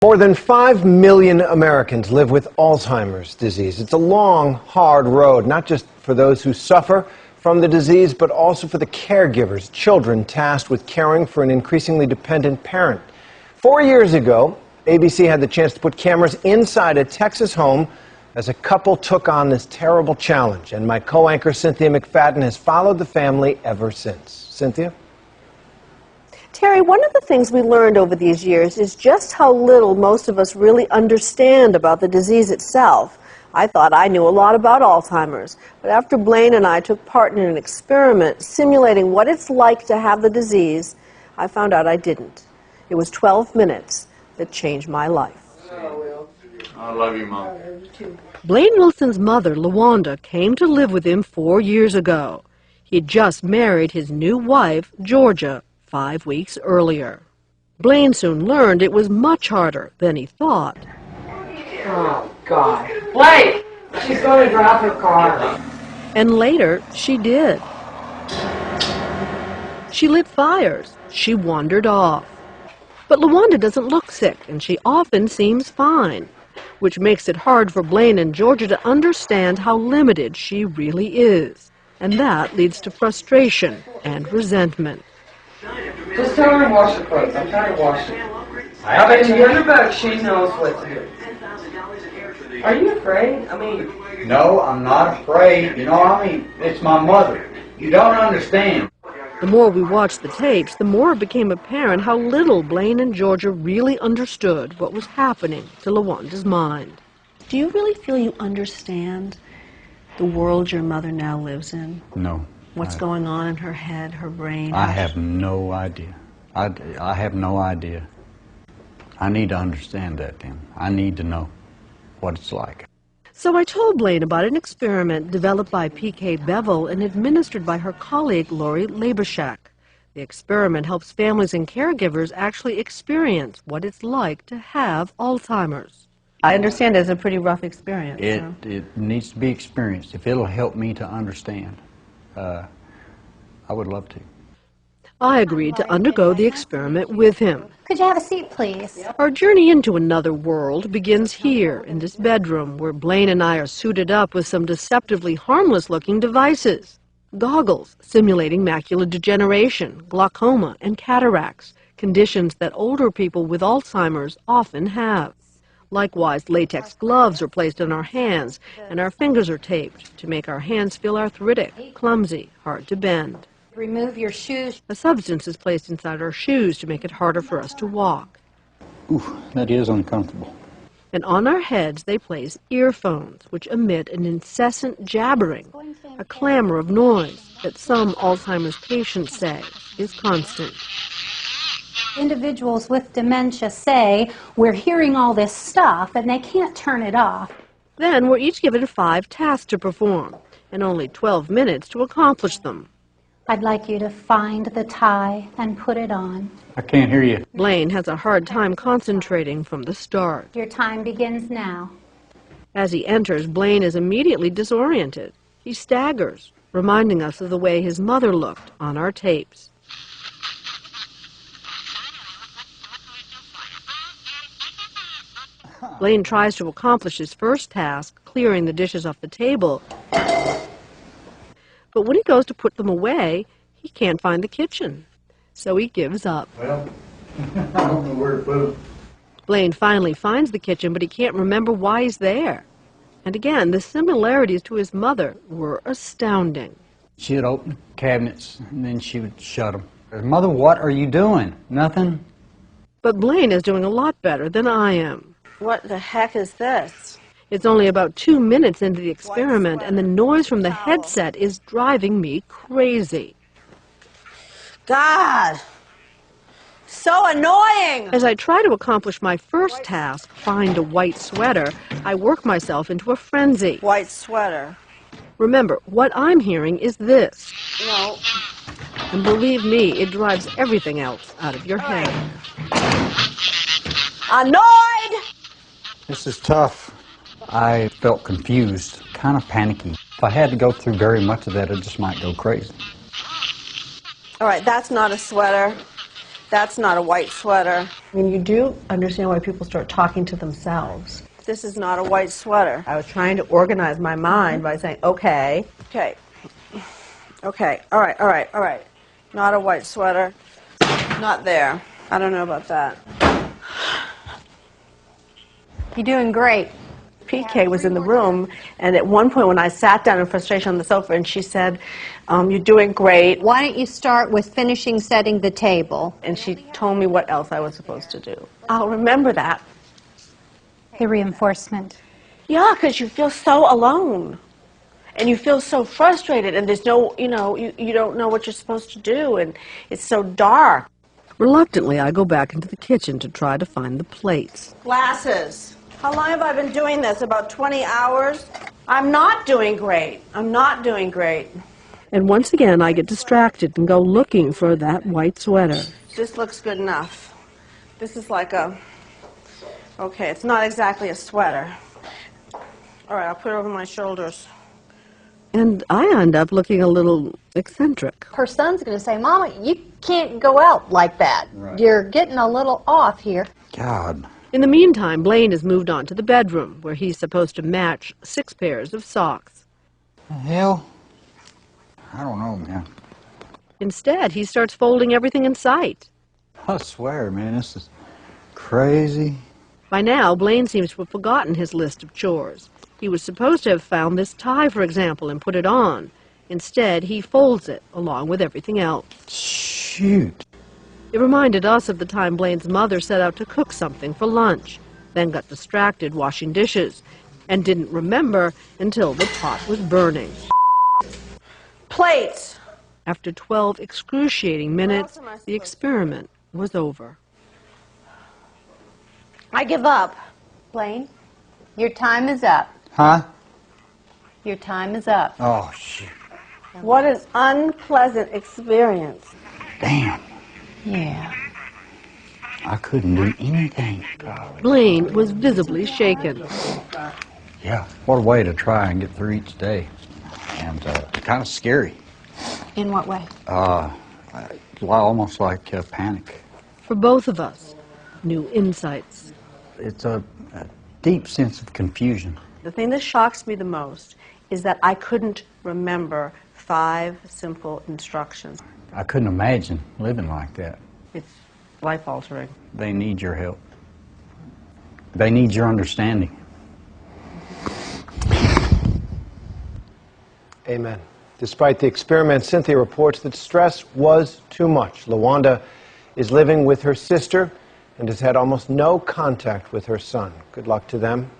More than 5 million Americans live with Alzheimer's disease. It's a long, hard road, not just for those who suffer from the disease, but also for the caregivers, children tasked with caring for an increasingly dependent parent. 4 years ago, ABC had the chance to put cameras inside a Texas home as a couple took on this terrible challenge. And my co-anchor, Cynthia McFadden, has followed the family ever since. Cynthia? Terry, one of the things we learned over these years is just how little most of us really understand about the disease itself. I thought I knew a lot about Alzheimer's, but after Blaine and I took part in an experiment simulating what it's like to have the disease, I found out I didn't. It was 12 minutes that changed my life. I love you, Mom. Blaine Wilson's mother, LaWanda, came to live with him 4 years ago. He'd just married his new wife, Georgia, 5 weeks earlier. Blaine soon learned it was much harder than he thought. Oh, God. Blaine! She's going to drop her car. And later, she did. She lit fires. She wandered off. But LaWanda doesn't look sick, and she often seems fine, which makes it hard for Blaine and Georgia to understand how limited she really is. And that leads to frustration and resentment. Just tell her to wash the clothes. I'm trying to wash it. I bet you in her book she knows what to do. Are you afraid? No, I'm not afraid. It's my mother. You don't understand. The more we watched the tapes, the more it became apparent how little Blaine and Georgia really understood what was happening to LaWanda's mind. Do you really feel you understand the world your mother now lives in? No. What's going on in her head, her brain? I have no idea. I have no idea. I need to understand that then. I need to know what it's like. So I told Blaine about an experiment developed by P.K. Bevel and administered by her colleague Lori Labershak. The experiment helps families and caregivers actually experience what it's like to have Alzheimer's. I understand it's a pretty rough experience. It needs to be experienced. If it'll help me to understand, I would love to. I agreed to undergo the experiment with him. Could you have a seat, please? Our journey into another world begins here, in this bedroom, where Blaine and I are suited up with some deceptively harmless-looking devices. Goggles simulating macular degeneration, glaucoma, and cataracts, conditions that older people with Alzheimer's often have. Likewise, latex gloves are placed on our hands, and our fingers are taped to make our hands feel arthritic, clumsy, hard to bend. Remove your shoes. A substance is placed inside our shoes to make it harder for us to walk. Ooh, that is uncomfortable. And on our heads they place earphones, which emit an incessant jabbering, a clamor of noise that some Alzheimer's patients say is constant. Individuals with dementia say, we're hearing all this stuff and they can't turn it off. Then we're each given 5 tasks to perform, and only 12 minutes to accomplish them. I'd like you to find the tie and put it on. I can't hear you. Blaine has a hard time concentrating from the start. Your time begins now. As he enters, Blaine is immediately disoriented. He staggers, reminding us of the way his mother looked on our tapes. Blaine tries to accomplish his first task, clearing the dishes off the table. But when he goes to put them away, he can't find the kitchen. So he gives up. Well, I don't know where to put them. Blaine finally finds the kitchen, but he can't remember why he's there. And again, the similarities to his mother were astounding. She would open cabinets, and then she would shut them. Mother, what are you doing? Nothing? But Blaine is doing a lot better than I am. What the heck is this? It's only about 2 minutes into the experiment, and the noise from the headset is driving me crazy. God! So annoying! As I try to accomplish my first task, find a white sweater, I work myself into a frenzy. White sweater. Remember, what I'm hearing is this. No. And believe me, it drives everything else out of your head. Annoyed! This is tough. I felt confused, kind of panicky. If I had to go through very much of that, I just might go crazy. All right, that's not a sweater. That's not a white sweater. I mean, you do understand why people start talking to themselves. This is not a white sweater. I was trying to organize my mind by saying, okay, okay, okay, all right. Not a white sweater. Not there. I don't know about that. You're doing great. PK was in the room, and at one point when I sat down in frustration on the sofa, and she said, you're doing great. Why don't you start with finishing setting the table? And she told me what else I was supposed to do. I'll remember that. The reinforcement. Yeah, because you feel so alone. And you feel so frustrated, and there's no, you don't know what you're supposed to do, and it's so dark. Reluctantly, I go back into the kitchen to try to find the plates. Glasses. How long have I been doing this? About 20 hours? I'm not doing great. I'm not doing great. And once again, I get distracted and go looking for that white sweater. This looks good enough. This is like a, okay, it's not exactly a sweater. All right, I'll put it over my shoulders. And I end up looking a little eccentric. Her son's going to say, Mama, you can't go out like that. Right. You're getting a little off here. God. In the meantime, Blaine has moved on to the bedroom, where he's supposed to match 6 pairs of socks. The hell? I don't know, man. Instead, he starts folding everything in sight. I swear, man, this is crazy. By now, Blaine seems to have forgotten his list of chores. He was supposed to have found this tie, for example, and put it on. Instead, he folds it, along with everything else. Shoot. It reminded us of the time Blaine's mother set out to cook something for lunch, then got distracted washing dishes, and didn't remember until the pot was burning. Plates! After 12 excruciating minutes, the experiment was over. I give up. Blaine, your time is up. Huh? Your time is up. Oh, shit. What an unpleasant experience. Damn. Yeah. I couldn't do anything. Golly. Blaine was visibly shaken. Yeah. What a way to try and get through each day. And kind of scary. In what way? Almost like panic. For both of us, new insights. It's a deep sense of confusion. The thing that shocks me the most is that I couldn't remember 5 simple instructions. I couldn't imagine living like that. It's life-altering. They need your help. They need your understanding. Amen. Despite the experiment, Cynthia reports that stress was too much. LaWanda is living with her sister and has had almost no contact with her son. Good luck to them.